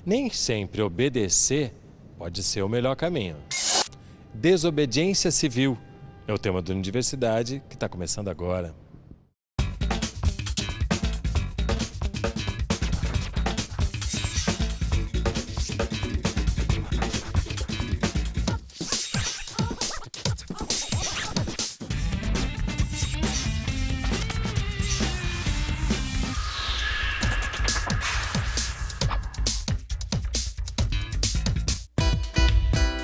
Nem sempre obedecer pode ser o melhor caminho. Desobediência civil é o tema da Universidade que está começando agora.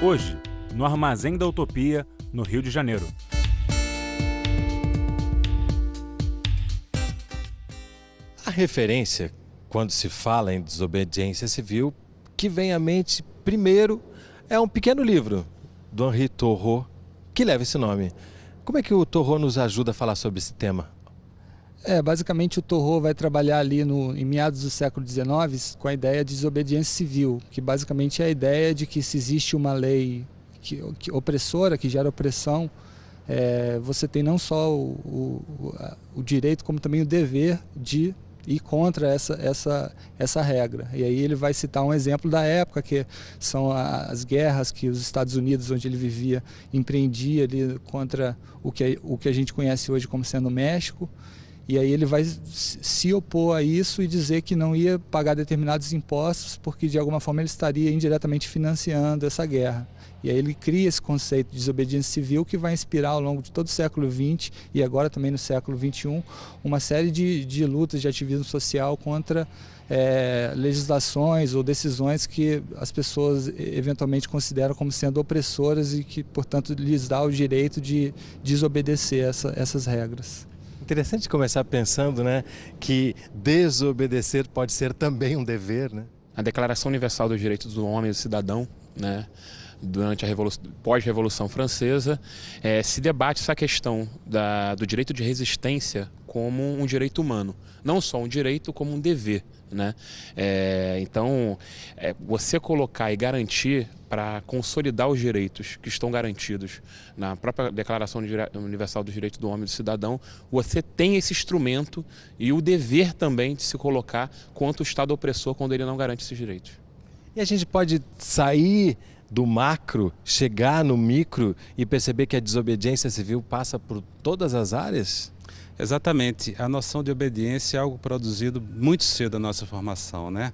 Hoje, no Armazém da Utopia, no Rio de Janeiro. A referência, quando se fala em desobediência civil, que vem à mente primeiro é um pequeno livro do Henri Thoreau, que leva esse nome. Como é que o Thoreau nos ajuda a falar sobre esse tema? Basicamente o Thoreau vai trabalhar ali em meados do século XIX com a ideia de desobediência civil, que basicamente é a ideia de que se existe uma lei opressora, que gera opressão, você tem não só o direito, como também o dever de ir contra essa regra. E aí ele vai citar um exemplo da época, que são as guerras que os Estados Unidos, onde ele vivia, empreendia ali contra o que a gente conhece hoje como sendo o México. E aí ele vai se opor a isso e dizer que não ia pagar determinados impostos porque de alguma forma ele estaria indiretamente financiando essa guerra. E aí ele cria esse conceito de desobediência civil que vai inspirar ao longo de todo o século XX e agora também no século XXI uma série de lutas de ativismo social contra legislações ou decisões que as pessoas eventualmente consideram como sendo opressoras e que, portanto, lhes dá o direito de desobedecer essas regras. Interessante começar pensando, né, que desobedecer pode ser também um dever, né? A Declaração Universal dos Direitos do Homem e do Cidadão, né, durante a pós-Revolução Francesa, se debate essa questão do direito de resistência como um direito humano. Não só um direito, como um dever, né? Então, você colocar e garantir para consolidar os direitos que estão garantidos na própria Declaração Universal dos Direitos do Homem e do Cidadão, você tem esse instrumento e o dever também de se colocar contra o Estado opressor quando ele não garante esses direitos. E a gente pode sair do macro, chegar no micro e perceber que a desobediência civil passa por todas as áreas? Exatamente. A noção de obediência é algo produzido muito cedo na nossa formação, né?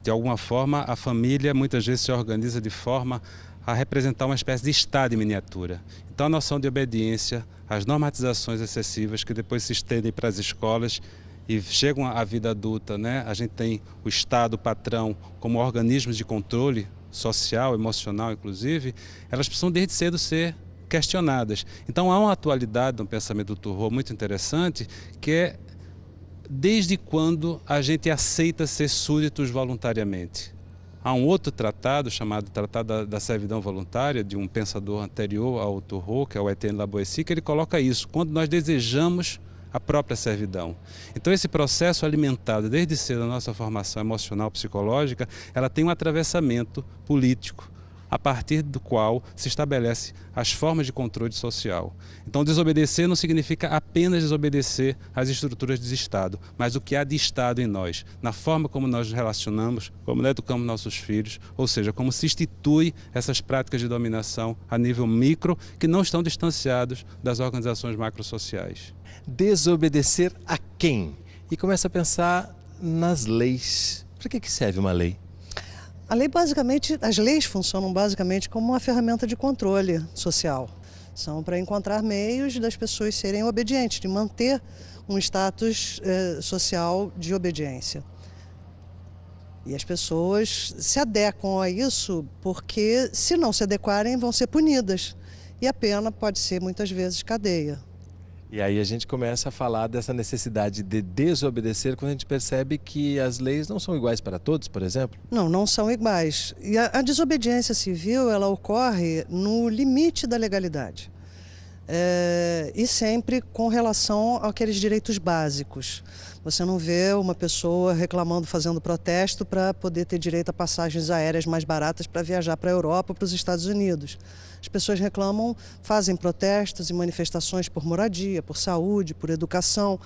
De alguma forma, a família muitas vezes se organiza de forma a representar uma espécie de Estado em miniatura. Então, a noção de obediência, as normatizações excessivas que depois se estendem para as escolas e chegam à vida adulta, né? A gente tem o Estado, o patrão, como organismos de controle social, emocional, inclusive, elas precisam desde cedo ser questionadas. Então, há uma atualidade no pensamento do Thoreau muito interessante, que é desde quando a gente aceita ser súditos voluntariamente. Há um outro tratado, chamado Tratado da Servidão Voluntária, de um pensador anterior ao Thoreau, que é o Etienne Laboissy, que ele coloca isso, quando nós desejamos a própria servidão. Então, esse processo alimentado desde cedo na nossa formação emocional, psicológica, ela tem um atravessamento político, a partir do qual se estabelece as formas de controle social. Então, desobedecer não significa apenas desobedecer às estruturas do Estado, mas o que há de Estado em nós, na forma como nós nos relacionamos, como educamos nossos filhos, ou seja, como se institui essas práticas de dominação a nível micro, que não estão distanciados das organizações macrosociais. Desobedecer a quem? E começa a pensar nas leis. Para que serve uma lei? A lei as leis funcionam basicamente como uma ferramenta de controle social. São para encontrar meios das pessoas serem obedientes, de manter um status social de obediência. E as pessoas se adequam a isso porque, se não se adequarem, vão ser punidas. E a pena pode ser, muitas vezes, cadeia. E aí a gente começa a falar dessa necessidade de desobedecer quando a gente percebe que as leis não são iguais para todos, por exemplo? Não, não são iguais. E a desobediência civil, ela ocorre no limite da legalidade. e sempre com relação àqueles direitos básicos. Você não vê uma pessoa reclamando, fazendo protesto para poder ter direito a passagens aéreas mais baratas para viajar para a Europa ou para os Estados Unidos. As pessoas reclamam, fazem protestos e manifestações por moradia, por saúde, por educação.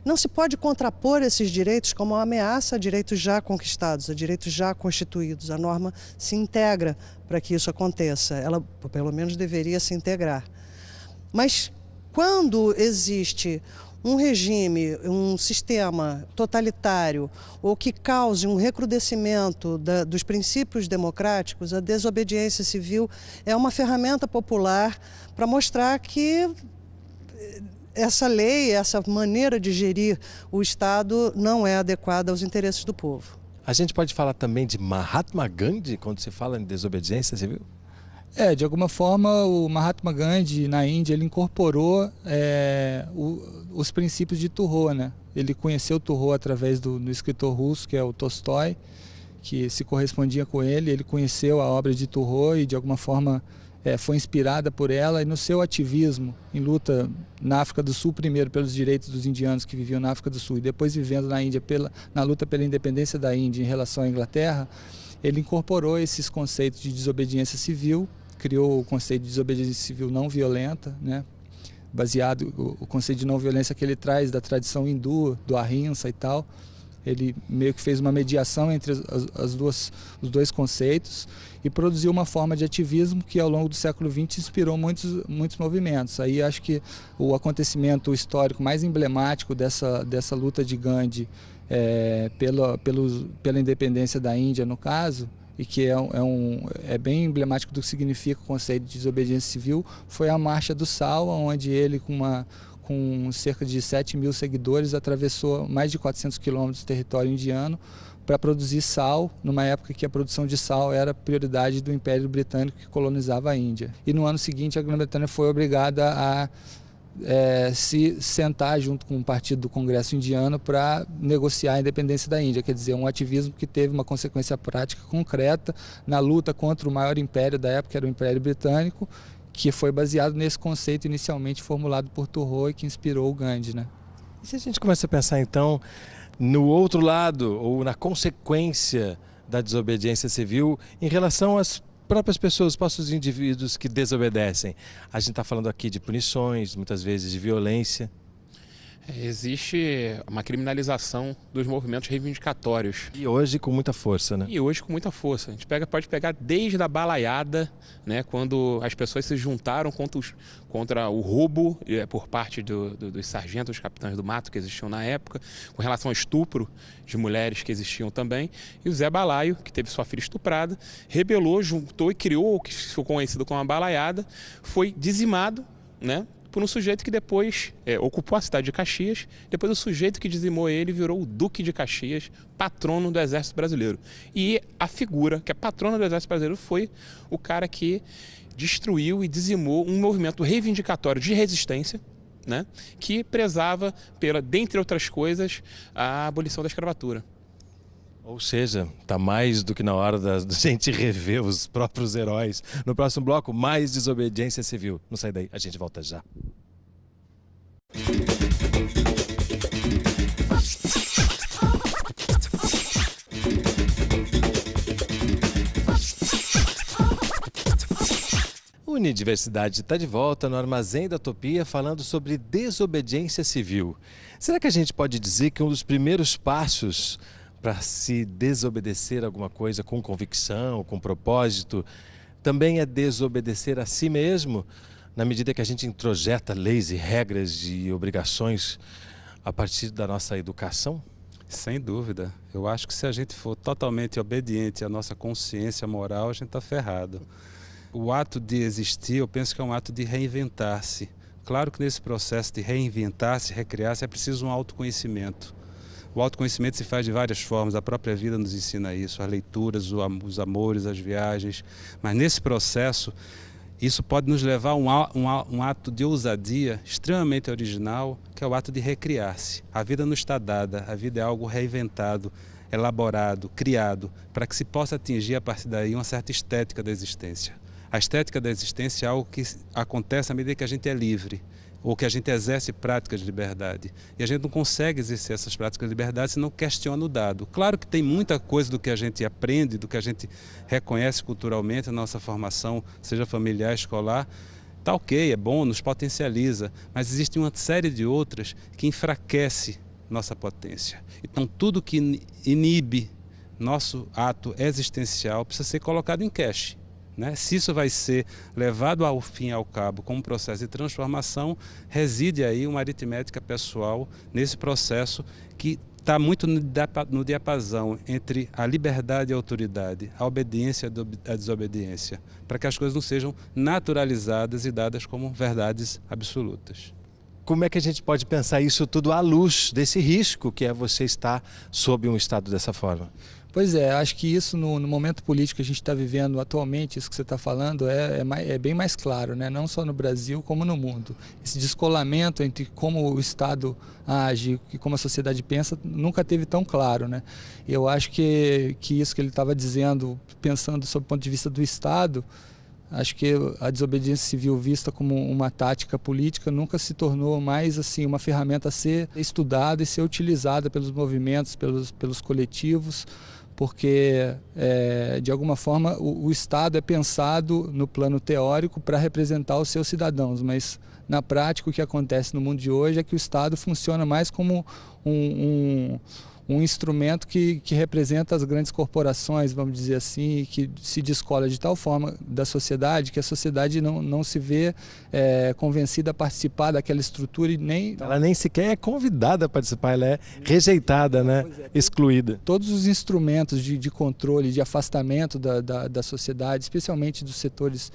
Não se pode contrapor esses direitos como uma ameaça a direitos já conquistados, a direitos já constituídos. A norma se integra para que isso aconteça. Ela, pelo menos, deveria se integrar. Mas quando existe um regime, um sistema totalitário ou que cause um recrudescimento dos princípios democráticos, a desobediência civil é uma ferramenta popular para mostrar que essa lei, essa maneira de gerir o Estado não é adequada aos interesses do povo. A gente pode falar também de Mahatma Gandhi quando se fala em desobediência civil? De alguma forma o Mahatma Gandhi na Índia ele incorporou os princípios de Thoreau, né? Ele conheceu Thoreau através do escritor russo que é o Tolstói, que se correspondia com ele. Ele conheceu a obra de Thoreau e de alguma forma foi inspirada por ela, e no seu ativismo em luta na África do Sul, primeiro pelos direitos dos indianos que viviam na África do Sul e depois vivendo na Índia na luta pela independência da Índia em relação à Inglaterra, ele incorporou esses conceitos de desobediência civil, criou o conceito de desobediência civil não violenta, né? Baseado o conceito de não violência que ele traz da tradição hindu, do Ahimsa e tal. Ele meio que fez uma mediação entre os dois conceitos e produziu uma forma de ativismo que ao longo do século XX inspirou muitos movimentos. Aí acho que o acontecimento histórico mais emblemático dessa luta de Gandhi pela independência da Índia, no caso, e que é bem emblemático do que significa o conceito de desobediência civil, foi a Marcha do Sal, onde ele, com cerca de 7 mil seguidores, atravessou mais de 400 quilômetros de território indiano para produzir sal, numa época que a produção de sal era prioridade do Império Britânico que colonizava a Índia. E no ano seguinte a Grã-Bretanha foi obrigada a se sentar junto com o partido do Congresso indiano para negociar a independência da Índia, quer dizer, um ativismo que teve uma consequência prática concreta na luta contra o maior império da época, que era o Império Britânico, que foi baseado nesse conceito inicialmente formulado por Thoreau e que inspirou o Gandhi, né? E se a gente começa a pensar então no outro lado, ou na consequência da desobediência civil em relação às próprias pessoas, os indivíduos que desobedecem? A gente está falando aqui de punições, muitas vezes de violência. Existe uma criminalização dos movimentos reivindicatórios. E hoje com muita força, né? E hoje com muita força. A gente pode pegar desde a balaiada, né, quando as pessoas se juntaram contra o roubo por parte dos sargentos, dos capitães do mato que existiam na época, com relação ao estupro de mulheres que existiam também. E o Zé Balaio, que teve sua filha estuprada, rebelou, juntou e criou o que ficou conhecido como a balaiada, foi dizimado, né, por um sujeito que depois ocupou a cidade de Caxias. Depois o sujeito que dizimou ele virou o Duque de Caxias, patrono do Exército Brasileiro. E a figura que é patrona do Exército Brasileiro foi o cara que destruiu e dizimou um movimento reivindicatório de resistência, né, que prezava dentre outras coisas, a abolição da escravatura. Ou seja, está mais do que na hora da gente rever os próprios heróis. No próximo bloco, mais desobediência civil. Não sai daí, a gente volta já. Unidiversidade está de volta no Armazém da Utopia falando sobre desobediência civil. Será que a gente pode dizer que um dos primeiros passos para se desobedecer alguma coisa com convicção, com propósito, também é desobedecer a si mesmo, na medida que a gente introjeta leis e regras e obrigações a partir da nossa educação? Sem dúvida. Eu acho que se a gente for totalmente obediente à nossa consciência moral, a gente está ferrado. O ato de existir, eu penso que é um ato de reinventar-se. Claro que nesse processo de reinventar-se, recriar-se, é preciso um autoconhecimento. O autoconhecimento se faz de várias formas, a própria vida nos ensina isso, as leituras, os amores, as viagens. Mas nesse processo, isso pode nos levar a um ato de ousadia extremamente original, que é o ato de recriar-se. A vida não está dada, a vida é algo reinventado, elaborado, criado, para que se possa atingir a partir daí uma certa estética da existência. A estética da existência é algo que acontece à medida que a gente é livre, ou que a gente exerce práticas de liberdade. E a gente não consegue exercer essas práticas de liberdade se não questiona o dado. Claro que tem muita coisa do que a gente aprende, do que a gente reconhece culturalmente na nossa formação, seja familiar, escolar, tá ok, é bom, nos potencializa, mas existe uma série de outras que enfraquece nossa potência. Então tudo que inibe nosso ato existencial precisa ser colocado em cache. Né? Se isso vai ser levado ao fim e ao cabo como um processo de transformação, reside aí uma aritmética pessoal nesse processo que está muito no diapasão entre a liberdade e a autoridade, a obediência e a desobediência, para que as coisas não sejam naturalizadas e dadas como verdades absolutas. Como é que a gente pode pensar isso tudo à luz desse risco que é você estar sob um estado dessa forma? Pois é, acho que isso no momento político que a gente está vivendo atualmente, isso que você está falando, é bem mais claro, né? Não só no Brasil como no mundo. Esse descolamento entre como o Estado age e como a sociedade pensa nunca teve tão claro, né? Eu acho que isso que ele estava dizendo, pensando sob o ponto de vista do Estado, acho que a desobediência civil vista como uma tática política nunca se tornou mais assim uma ferramenta a ser estudada e ser utilizada pelos movimentos, pelos coletivos, porque de alguma forma o Estado é pensado no plano teórico para representar os seus cidadãos, mas na prática o que acontece no mundo de hoje é que o Estado funciona mais como um instrumento que representa as grandes corporações, vamos dizer assim, que se descola de tal forma da sociedade que a sociedade não se vê convencida a participar daquela estrutura e nem... Ela nem sequer é convidada a participar, ela é rejeitada, né? Excluída. Todos os instrumentos de controle, de afastamento da sociedade, especialmente dos setores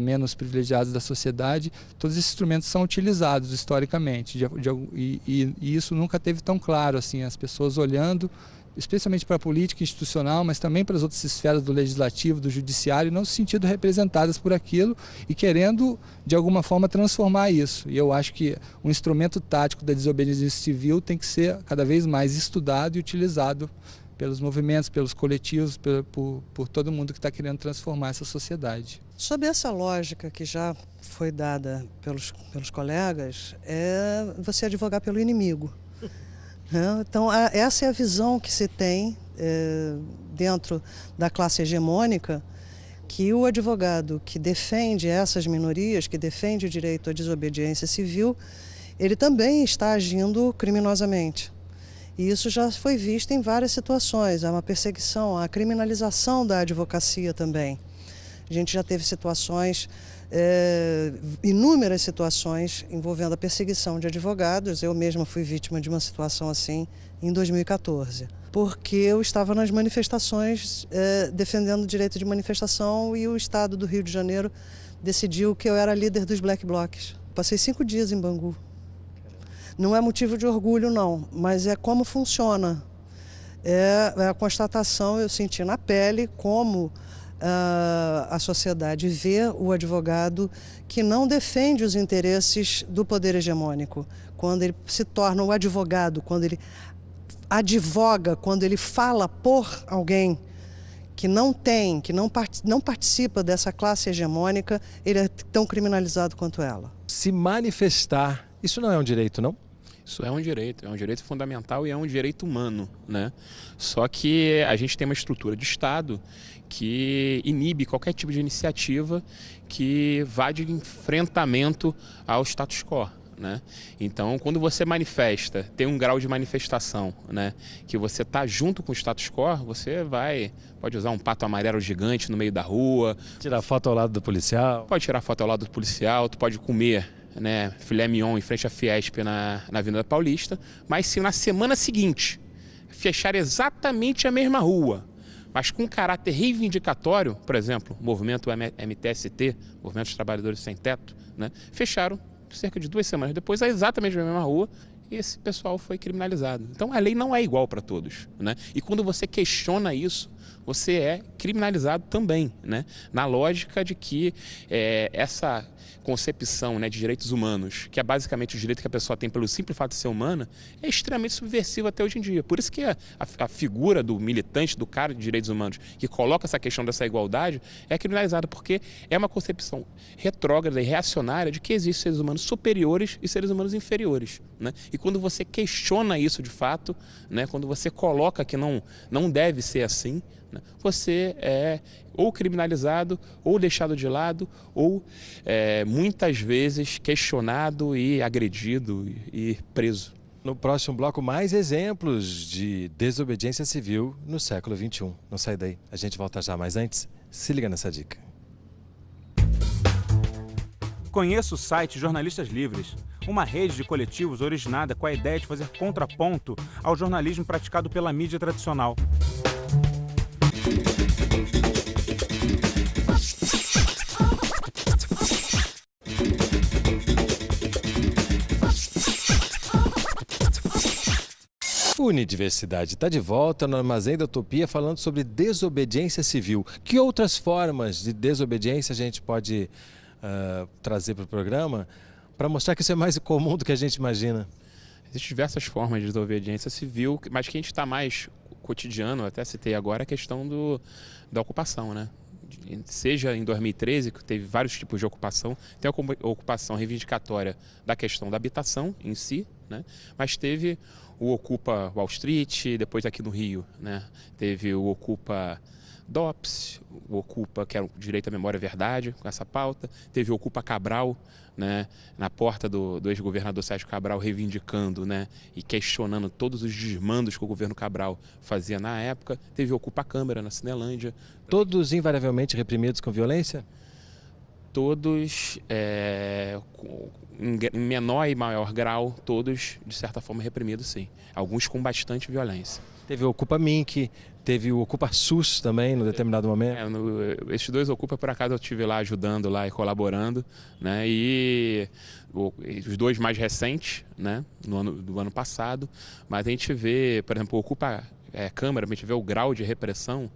menos privilegiados da sociedade, todos esses instrumentos são utilizados historicamente e isso nunca teve tão claro assim, as pessoas olhando especialmente para a política institucional, mas também para as outras esferas do legislativo, do judiciário, não se sentindo representadas por aquilo e querendo, de alguma forma, transformar isso. E eu acho que o instrumento tático da desobediência civil tem que ser cada vez mais estudado e utilizado pelos movimentos, pelos coletivos, por todo mundo que está querendo transformar essa sociedade. Sob essa lógica que já foi dada pelos colegas, é você advogar pelo inimigo. Então, essa é a visão que se tem dentro da classe hegemônica, que o advogado que defende essas minorias, que defende o direito à desobediência civil, ele também está agindo criminosamente. E isso já foi visto em várias situações, há uma perseguição, a criminalização da advocacia também. A gente já teve situações, inúmeras situações envolvendo a perseguição de advogados. Eu mesma fui vítima de uma situação assim em 2014, porque eu estava nas manifestações defendendo o direito de manifestação e o Estado do Rio de Janeiro decidiu que eu era líder dos Black Blocs. Passei 5 dias em Bangu. Não é motivo de orgulho não, mas é como funciona. É a constatação, eu senti na pele como a sociedade vê o advogado que não defende os interesses do poder hegemônico. Quando ele se torna o advogado, quando ele advoga, quando ele fala por alguém que não tem, que não participa dessa classe hegemônica, ele é tão criminalizado quanto ela. Se manifestar, isso não é um direito, não? Isso é um direito fundamental e é um direito humano, né? Só que a gente tem uma estrutura de Estado que inibe qualquer tipo de iniciativa que vá de enfrentamento ao status quo, né? Então, quando você manifesta, tem um grau de manifestação, né, que você está junto com o status quo, você pode usar um pato amarelo gigante no meio da rua. Tirar foto ao lado do policial. Pode tirar foto ao lado do policial, tu pode comer, né, filé mignon em frente à Fiesp na Avenida Paulista, mas se na semana seguinte fechar exatamente a mesma rua, mas com caráter reivindicatório, por exemplo, o movimento MTST, Movimento dos Trabalhadores Sem Teto, né, fecharam cerca de 2 semanas depois exatamente a mesma rua e esse pessoal foi criminalizado. Então a lei não é igual para todos, né? E quando você questiona isso, você é criminalizado também, né? Na lógica de que essa concepção, né, de direitos humanos, que é basicamente o direito que a pessoa tem pelo simples fato de ser humana, é extremamente subversiva até hoje em dia. Por isso que a figura do militante, do cara de direitos humanos, que coloca essa questão dessa igualdade, é criminalizada, porque é uma concepção retrógrada e reacionária de que existem seres humanos superiores e seres humanos inferiores, né? E quando você questiona isso de fato, né, quando você coloca que não deve ser assim, né, você é ou criminalizado, ou deixado de lado, ou muitas vezes questionado e agredido e preso. No próximo bloco, mais exemplos de desobediência civil no século XXI. Não sai daí, a gente volta já, mas antes, se liga nessa dica. Conheça o site Jornalistas Livres, uma rede de coletivos originada com a ideia de fazer contraponto ao jornalismo praticado pela mídia tradicional. Unidiversidade está de volta no Armazém da Utopia falando sobre desobediência civil. Que outras formas de desobediência a gente pode trazer para o programa para mostrar que isso é mais comum do que a gente imagina? Existem diversas formas de desobediência civil, mas que a gente está mais cotidiano, até citei agora, a questão da ocupação, né? Seja em 2013, que teve vários tipos de ocupação, tem a ocupação reivindicatória da questão da habitação em si, né? Mas teve o Ocupa Wall Street, depois aqui no Rio, né? Teve o Ocupa DOPS, o Ocupa, que era o direito à memória e verdade, com essa pauta, teve o Ocupa Cabral, né, na porta do ex-governador Sérgio Cabral, reivindicando, né, e questionando todos os desmandos que o governo Cabral fazia na época. Teve o Ocupa Câmara, na Cinelândia. Todos invariavelmente reprimidos com violência? Todos, em menor e maior grau, todos, de certa forma, reprimidos, sim. Alguns com bastante violência. Teve o Ocupa Mink, teve o Ocupa SUS também, no determinado momento. Esses dois Ocupa, por acaso, eu estive lá ajudando lá e colaborando, né? E os dois mais recentes, né? Do ano passado. Mas a gente vê, por exemplo, o Ocupa Câmara, a gente vê o grau de repressão.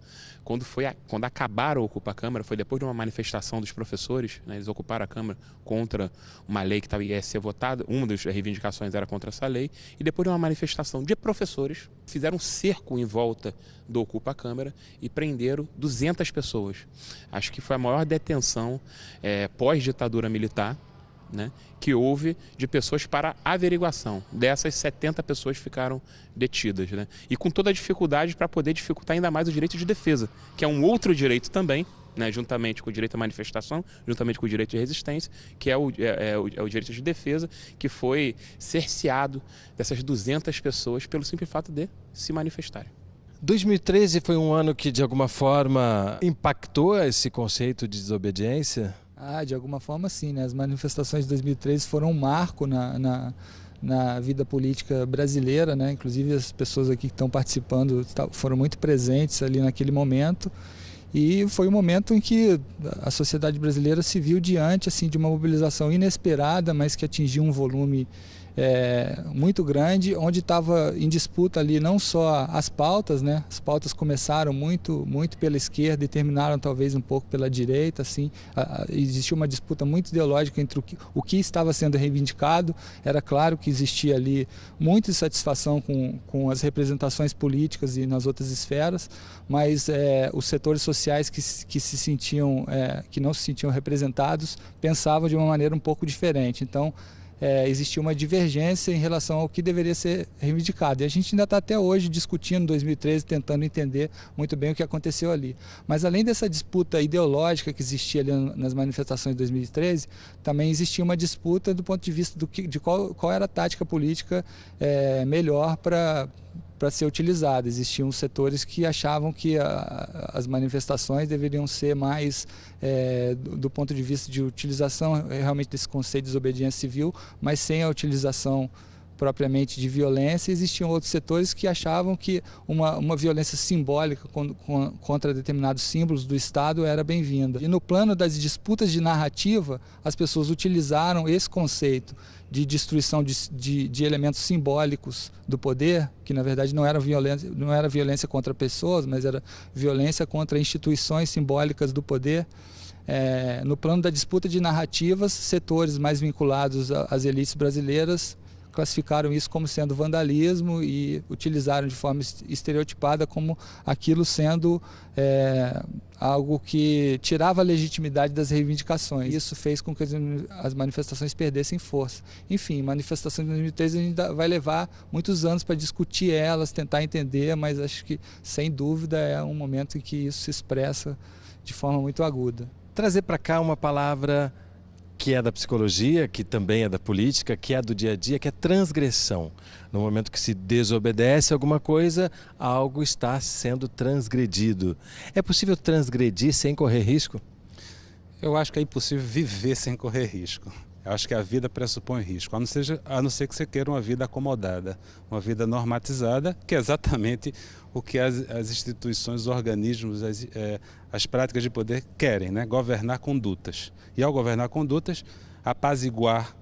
Quando acabaram o Ocupa Câmara, foi depois de uma manifestação dos professores, né? Eles ocuparam a Câmara contra uma lei que ia ser votada, uma das reivindicações era contra essa lei, e depois de uma manifestação de professores, fizeram um cerco em volta do Ocupa Câmara e prenderam 200 pessoas. Acho que foi a maior detenção pós-ditadura militar, né, que houve de pessoas para averiguação. Dessas, 70 pessoas ficaram detidas, né, e com toda a dificuldade para poder dificultar ainda mais o direito de defesa, que é um outro direito também, né, juntamente com o direito à manifestação, juntamente com o direito de resistência, que é o direito de defesa, que foi cerceado dessas 200 pessoas pelo simples fato de se manifestarem. 2013 foi um ano que, de alguma forma, impactou esse conceito de desobediência? De alguma forma sim, né? As manifestações de 2013 foram um marco na vida política brasileira, né? Inclusive as pessoas aqui que estão participando foram muito presentes ali naquele momento, e foi um momento em que a sociedade brasileira se viu diante assim, de uma mobilização inesperada, mas que atingiu um volume muito grande, onde estava em disputa ali não só as pautas, né? As pautas começaram muito pela esquerda e terminaram talvez um pouco pela direita, assim. Existia uma disputa muito ideológica entre o que estava sendo reivindicado. Era claro que existia ali muita insatisfação com as representações políticas e nas outras esferas, mas os setores sociais que não se sentiam representados pensavam de uma maneira um pouco diferente. Então, existia uma divergência em relação ao que deveria ser reivindicado. E a gente ainda está até hoje discutindo 2013, tentando entender muito bem o que aconteceu ali. Mas além dessa disputa ideológica que existia ali nas manifestações de 2013, também existia uma disputa do ponto de vista de qual era a tática política melhor para ser utilizada. Existiam setores que achavam que as manifestações deveriam ser mais do ponto de vista de utilização realmente desse conceito de desobediência civil, mas sem a utilização propriamente de violência, existiam outros setores que achavam que uma violência simbólica contra determinados símbolos do Estado era bem-vinda. E no plano das disputas de narrativa, as pessoas utilizaram esse conceito de destruição de elementos simbólicos do poder, que na verdade não era violência contra pessoas, mas era violência contra instituições simbólicas do poder. No plano da disputa de narrativas, setores mais vinculados às elites brasileiras classificaram isso como sendo vandalismo e utilizaram de forma estereotipada como aquilo sendo algo que tirava a legitimidade das reivindicações. Isso fez com que as manifestações perdessem força. Enfim, manifestações de 2013 a gente vai levar muitos anos para discutir elas, tentar entender, mas acho que, sem dúvida, é um momento em que isso se expressa de forma muito aguda. Trazer para cá uma palavra que é da psicologia, que também é da política, que é do dia a dia, que é transgressão. No momento que se desobedece alguma coisa, algo está sendo transgredido. É possível transgredir sem correr risco? Eu acho que é impossível viver sem correr risco. Eu acho que a vida pressupõe risco, a não ser que você queira uma vida acomodada, uma vida normatizada, que é exatamente o que as instituições, os organismos, as práticas de poder querem, né? Governar condutas. E ao governar condutas, apaziguar,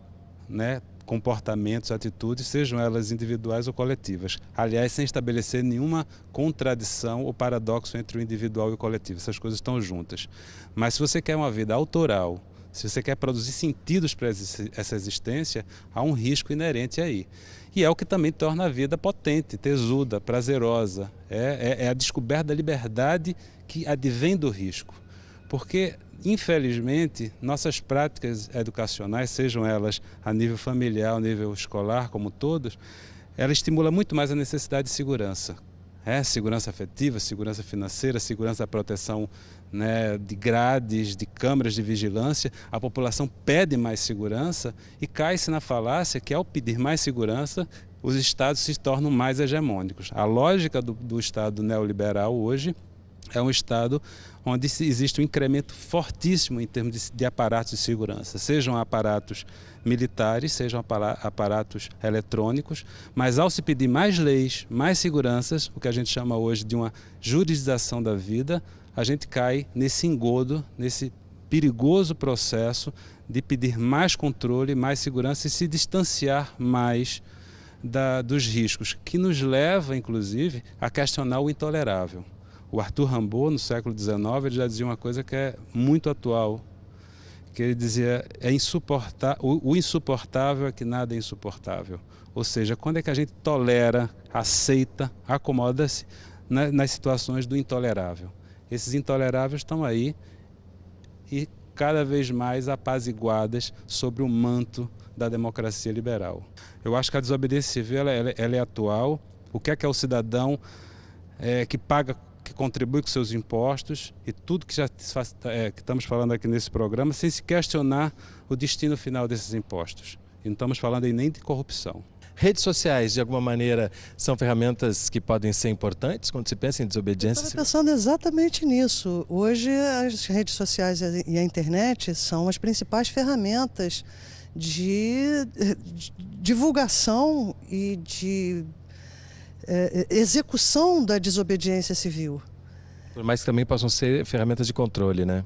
né, comportamentos, atitudes, sejam elas individuais ou coletivas. Aliás, sem estabelecer nenhuma contradição ou paradoxo entre o individual e o coletivo. Essas coisas estão juntas. Mas se você quer uma vida autoral, se você quer produzir sentidos para essa existência, há um risco inerente aí. E é o que também torna a vida potente, tesuda, prazerosa. É a descoberta da liberdade que advém do risco. Porque, infelizmente, nossas práticas educacionais, sejam elas a nível familiar, a nível escolar, como todos, ela estimula muito mais a necessidade de segurança. Segurança afetiva, segurança financeira, segurança da proteção, né, de grades, de câmeras de vigilância. A população pede mais segurança e cai-se na falácia que, ao pedir mais segurança, os estados se tornam mais hegemônicos. A lógica do Estado neoliberal hoje é um Estado onde existe um incremento fortíssimo em termos de aparatos de segurança, sejam aparatos militares, sejam aparatos eletrônicos, mas ao se pedir mais leis, mais seguranças, o que a gente chama hoje de uma juridização da vida, a gente cai nesse engodo, nesse perigoso processo de pedir mais controle, mais segurança e se distanciar mais dos riscos, que nos leva, inclusive, a questionar o intolerável. O Arthur Rimbaud, no século XIX, ele já dizia uma coisa que é muito atual, que ele dizia, o insuportável é que nada é insuportável. Ou seja, quando é que a gente tolera, aceita, acomoda-se nas situações do intolerável. Esses intoleráveis estão aí e cada vez mais apaziguadas sobre o manto da democracia liberal. Eu acho que a desobediência civil ela é atual. O que é o cidadão que paga, que contribui com seus impostos e tudo que que estamos falando aqui nesse programa, sem se questionar o destino final desses impostos. E não estamos falando aí nem de corrupção. Redes sociais, de alguma maneira, são ferramentas que podem ser importantes quando se pensa em desobediência? Eu estava pensando exatamente nisso. Hoje, as redes sociais e a internet são as principais ferramentas de divulgação e de execução da desobediência civil. Por mais que também possam ser ferramentas de controle, né?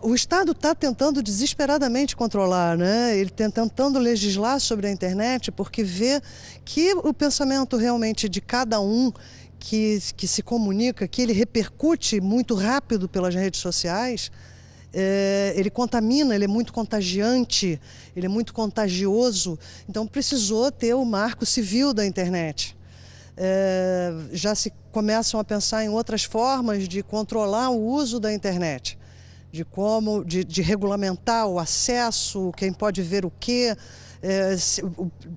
O Estado está tentando desesperadamente controlar, né? Ele está tentando legislar sobre a internet porque vê que o pensamento realmente de cada um que se comunica, que ele repercute muito rápido pelas redes sociais, ele contamina, ele é muito contagiante, ele é muito contagioso. Então precisou ter o marco civil da internet. Já se começam a pensar em outras formas de controlar o uso da internet, de regulamentar o acesso, quem pode ver o quê,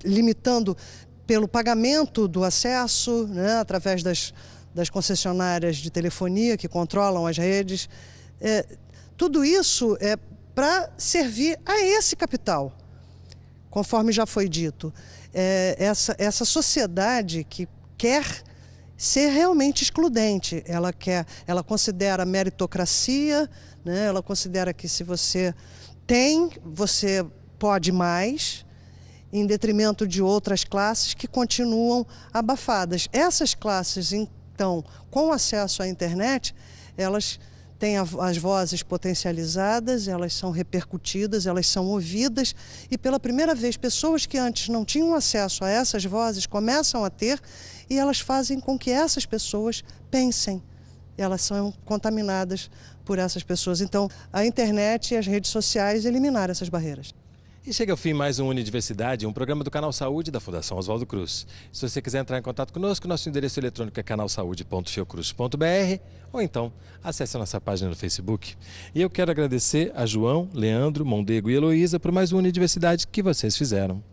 limitando pelo pagamento do acesso, né, através das concessionárias de telefonia que controlam as redes. Tudo isso é para servir a esse capital, conforme já foi dito. Essa sociedade que quer ser realmente excludente, ela considera meritocracia, né? Ela considera que se você tem, você pode mais, em detrimento de outras classes que continuam abafadas. Essas classes, então, com acesso à internet, elas têm as vozes potencializadas, elas são repercutidas, elas são ouvidas e pela primeira vez pessoas que antes não tinham acesso a essas vozes começam a ter e elas fazem com que essas pessoas pensem. Elas são contaminadas por essas pessoas. Então, a internet e as redes sociais eliminaram essas barreiras. E chega ao fim mais um Unidiversidade, um programa do Canal Saúde da Fundação Oswaldo Cruz. Se você quiser entrar em contato conosco, nosso endereço eletrônico é canalsaude.fiocruz.br ou então acesse a nossa página no Facebook. E eu quero agradecer a João, Leandro, Mondego e Heloísa por mais um Unidiversidade que vocês fizeram.